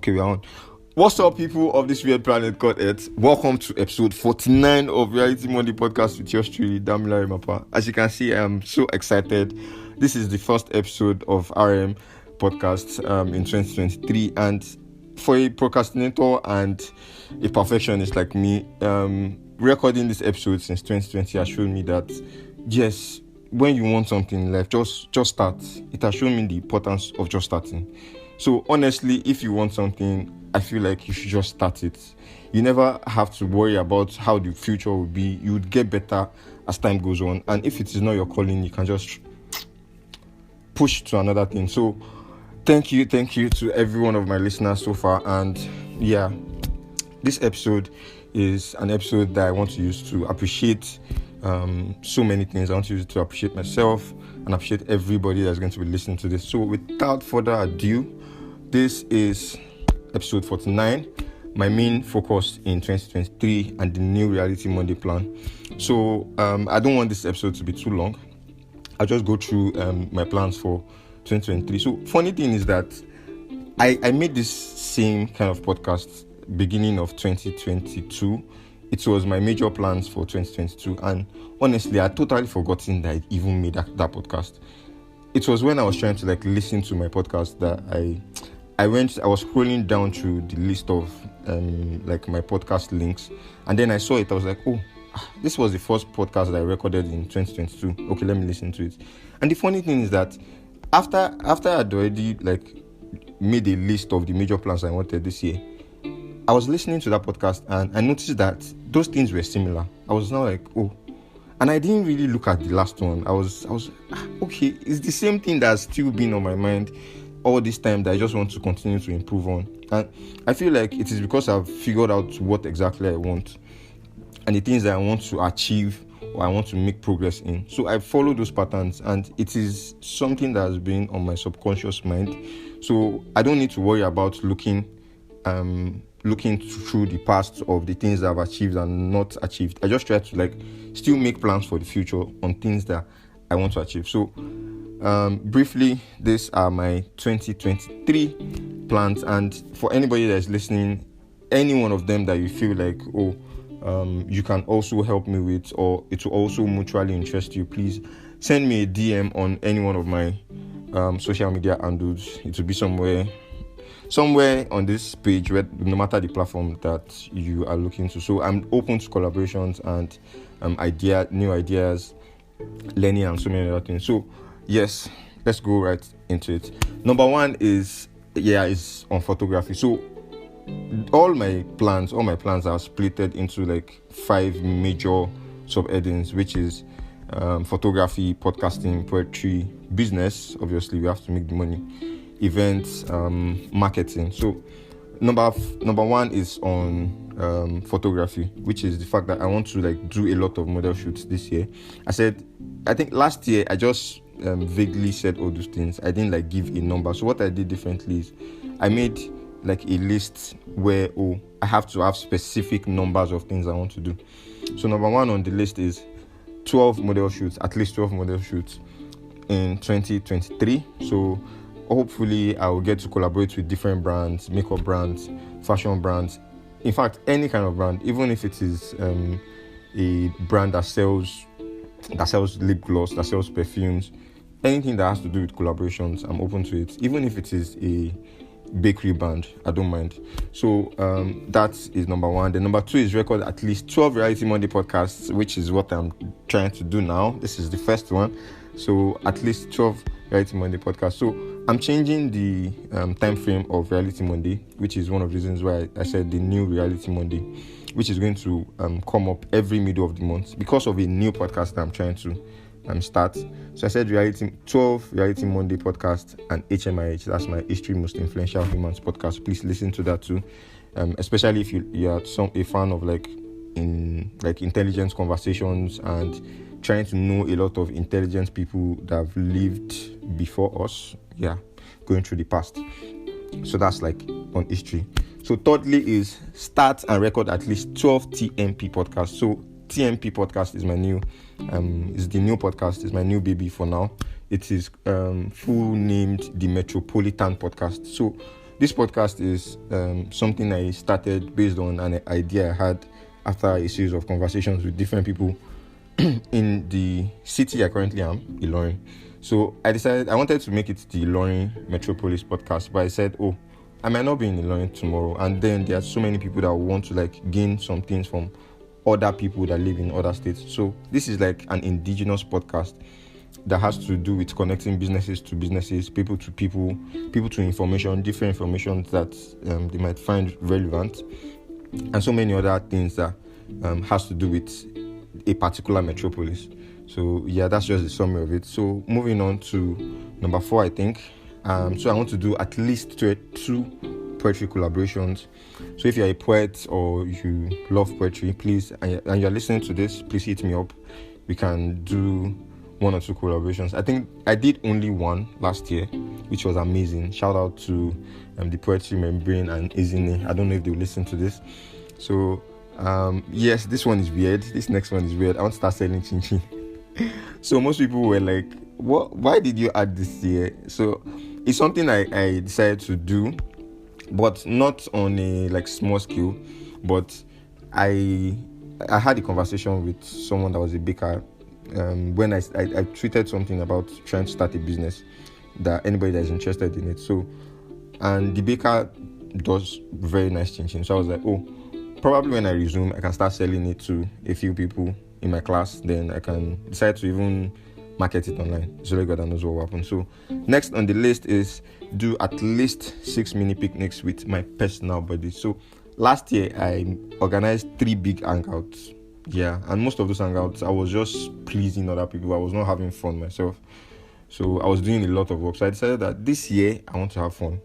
Okay, we're on. What's up, people of this weird planet called Earth? Welcome to episode 49 of Reality Monday podcast with yours truly, Damilare Mapa. As you can see, I'm so excited. This is the first episode of RM podcast in 2023, and for a procrastinator and a perfectionist like me, recording this episode since 2020 has shown me that yes, when you want something in life, just start. It has shown me the importance of just starting. So honestly, if you want something, I feel like you should just start it. You never have to worry about how the future will be. You would get better as time goes on. And if it is not your calling, you can just push to another thing. So thank you to every one of my listeners so far. And yeah, this episode is an episode that I want to use to appreciate so many things. I want to use it to appreciate myself and appreciate everybody that's going to be listening to this. So without further ado, this is episode 49, my main focus in 2023 and the new Reality Monday plan. So I don't want this episode to be too long. I'll just go through my plans for 2023. So funny thing is that I made this same kind of podcast beginning of 2022. It was my major plans for 2022, and honestly, I had totally forgotten that I even made that podcast. It was when I was trying to listen to my podcast that I was scrolling down through the list of my podcast links, and then I saw it. I was like, oh, this was the first podcast that I recorded in 2022. Okay, let me listen to it. And the funny thing is that after I'd already made a list of the major plans I wanted this year, I was listening to that podcast and I noticed that those things were similar. I was now like, oh, and I didn't really look at the last one. I was okay, it's the same thing that's still been on my mind all this time that I just want to continue to improve on. And I feel like it is because I've figured out what exactly I want and the things that I want to achieve or I want to make progress in. So I follow those patterns, and it is something that has been on my subconscious mind. So I don't need to worry about looking through the past of the things that I've achieved and not achieved. I just try to still make plans for the future on things that I want to achieve. So briefly, these are my 2023 plans, and for anybody that's listening, any one of them that you feel like you can also help me with, or it will also mutually interest you, please send me a DM on any one of my social media handles. It will be somewhere on this page, where no matter the platform that you are looking to. So I'm open to collaborations and new ideas, learning, and so many other things. So yes, let's go right into it. Number one is on photography. So all my plans are splitted into 5 major subheadings, which is photography, podcasting, poetry, business. Obviously, we have to make the money. Events, marketing. So number one is on photography, which is the fact that I want to do a lot of model shoots this year. I think last year I just vaguely said all those things. I didn't give a number. So what I did differently is I made a list where I have to have specific numbers of things I want to do. So number one on the list is 12 model shoots, at least 12 model shoots in 2023. So hopefully I will get to collaborate with different brands, makeup brands, fashion brands, in fact any kind of brand, even if it is a brand that sells lip gloss, that sells perfumes, anything that has to do with collaborations, I'm open to it. Even if it is a bakery brand, I don't mind. So that is number one. Then number two is record at least 12 Reality Monday podcasts, which is what I'm trying to do now. This is the first one. So at least 12 Reality Monday podcast. So I'm changing the time frame of Reality Monday, which is one of the reasons why I said the new Reality Monday, which is going to come up every middle of the month because of a new podcast that I'm trying to start. So I said 12 Reality Monday podcast and HMIH. That's my History Most Influential Humans podcast. Please listen to that too, especially if you are a fan of intelligence conversations and trying to know a lot of intelligent people that have lived before us, going through the past. So that's on history. So thirdly is start and record at least 12 TMP podcasts. So TMP podcast is my new podcast, is my new baby for now. It is full named the Metropolitan Podcast. So this podcast is something I started based on an idea I had after a series of conversations with different people in the city I currently am, Ilorin. So I decided I wanted to make it the Ilorin Metropolis podcast, but I said, I might not be in Ilorin tomorrow, and then there are so many people that want to like gain some things from other people that live in other states. So this is like an indigenous podcast that has to do with connecting businesses to businesses, people to people, people to information, different information that they might find relevant, and so many other things that has to do with a particular metropolis. So yeah, that's just the summary of it. So moving on to number 4, I think. So I want to do at least 2 poetry collaborations. So if you're a poet or you love poetry, please, and you're listening to this, please hit me up. We can do 1 or 2 collaborations. I think I did only 1 last year, which was amazing. Shout out to the Poetry Membrane and Izine. I don't know if they will listen to this. So yes, this one is weird. This next one is weird. I want to start selling chin. So most people were like, "What? Why did you add this year?" So it's something I decided to do, but not on a like small scale. But I had a conversation with someone that was a baker when I tweeted something about trying to start a business, that anybody that is interested in it. So, and the baker does very nice chin. So I was like, probably when I resume, I can start selling it to a few people in my class. Then I can decide to even market it online. So God knows what will happen. So next on the list is do at least 6 mini picnics with my personal buddy. So last year I organized 3 big hangouts. Yeah, and most of those hangouts I was just pleasing other people. I was not having fun myself. So I was doing a lot of work. So I decided that this year I want to have fun.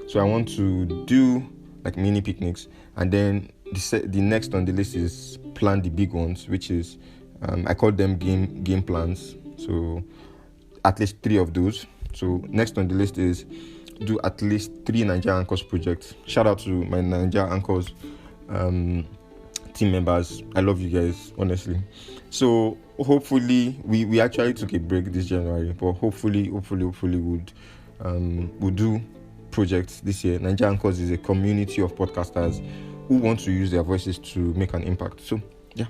So I want to do like mini picnics, and then the next on the list is plan the big ones, which is I call them game plans. So at least 3 of those. So next on the list is do at least 3 Nigeria Anchors projects. Shout out to my Nigeria Anchors team members. I love you guys, honestly. So hopefully we actually took a break this January, but hopefully we'll do projects this year. Nigeria Anchors is a community of podcasters who want to use their voices to make an impact. So yeah,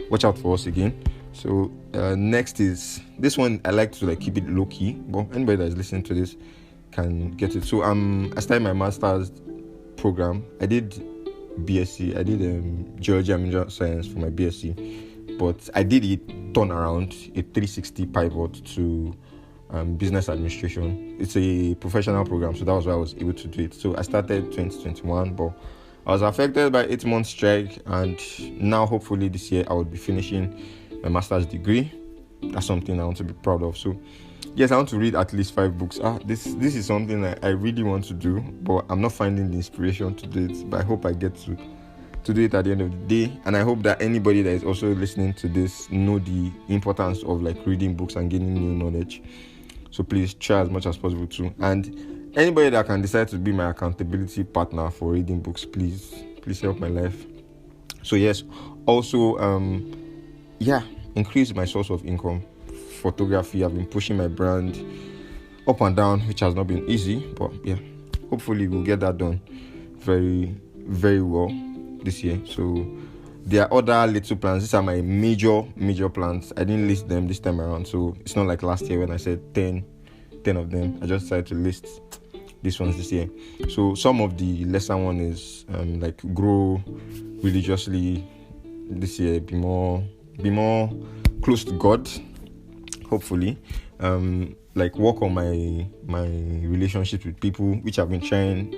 watch out for us again. So next is this one. I like to like keep it low key, but anybody that is listening to this can get it. So I started my master's program. I did BSc. I did geology and mineral science for my BSc, but I did a turnaround, a 360 pivot to business administration. It's a professional program, so that was why I was able to do it. So I started 2021, but I was affected by 8-month strike, and now hopefully this year I will be finishing my master's degree. That's something I want to be proud of. So yes, I want to read at least 5 books. This is something I really want to do, but I'm not finding the inspiration to do it. But I hope I get to do it at the end of the day. And I hope that anybody that is also listening to this know the importance of like reading books and gaining new knowledge. So please try as much as possible too. And anybody that can decide to be my accountability partner for reading books, please help my life. So yes, also increase my source of income. Photography. I've been pushing my brand up and down, which has not been easy, but yeah, hopefully we'll get that done very, very well this year. So there are other little plans. These are my major plans. I didn't list them this time around, so it's not like last year when I said 10 of them. I just decided to list these ones this year. So some of the lesser one is like grow religiously this year, be more close to God, hopefully. Like work on my relationships with people, which I've been trying.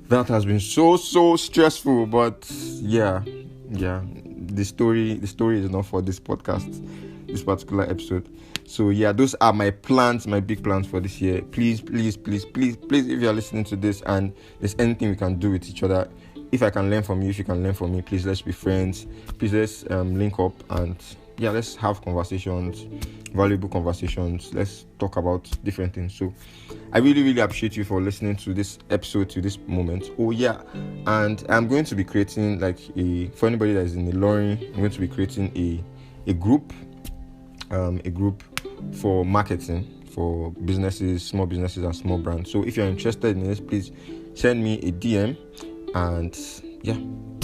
That has been so stressful, but yeah. The story is not for this podcast, this particular episode. So yeah, those are my plans, my big plans for this year. Please, if you are listening to this and there's anything we can do with each other, if I can learn from you, if you can learn from me, please let's be friends. Please let's link up and yeah, let's have conversations, valuable conversations. Let's talk about different things. So I really appreciate you for listening to this episode, to this moment. Oh yeah, and I'm going to be creating for anybody that is in Ilorin, I'm going to be creating a group for marketing for businesses, small businesses and small brands. So if you're interested in this, please send me a DM, and yeah,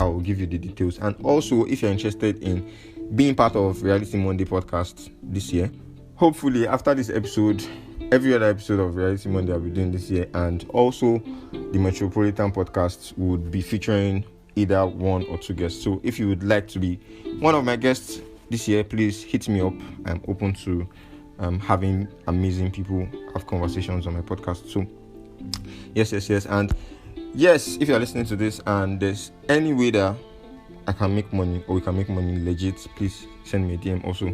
I'll give you the details. And also, if you're interested in being part of Reality Monday podcast this year, hopefully after this episode, every other episode of Reality Monday I'll be doing this year, and also the Metropolitan podcast would be featuring either one or two guests. So if you would like to be one of my guests this year, please hit me up. I'm open to having amazing people have conversations on my podcast. So yes, and yes, if you're listening to this and there's any way that I can make money, or we can make money legit, please send me a DM also.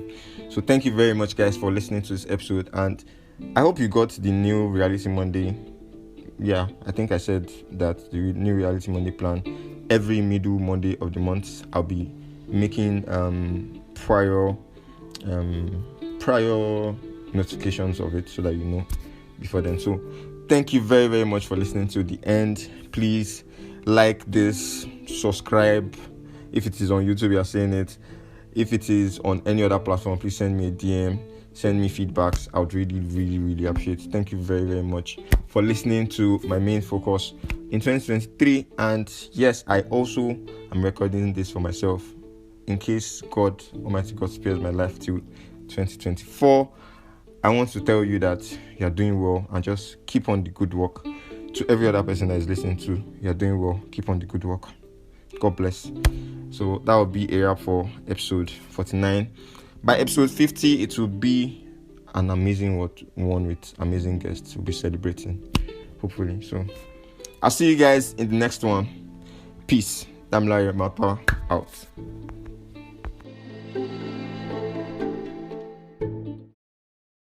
So thank you very much, guys, for listening to this episode, and I hope you got the new Reality Monday. Yeah, I think I said that the new Reality Monday plan. Every middle Monday of the month, I'll be making prior notifications of it so that you know before then. So thank you very, very much for listening to the end. Please like this, subscribe. If it is on YouTube, you are saying it. If it is on any other platform, please send me a DM, send me feedbacks. I would really, really, really appreciate it. Thank you very, very much for listening to my main focus in 2023. And yes, I also am recording this for myself in case God, Almighty God, spares my life till 2024. I want to tell you that you're doing well, and just keep on the good work. To every other person that is listening to, you're doing well, keep on the good work. God bless. So that will be a wrap for episode 49. By episode 50, it will be an amazing one with amazing guests. We'll be celebrating, hopefully. So I'll see you guys in the next one. Peace. Damilare Mapa out.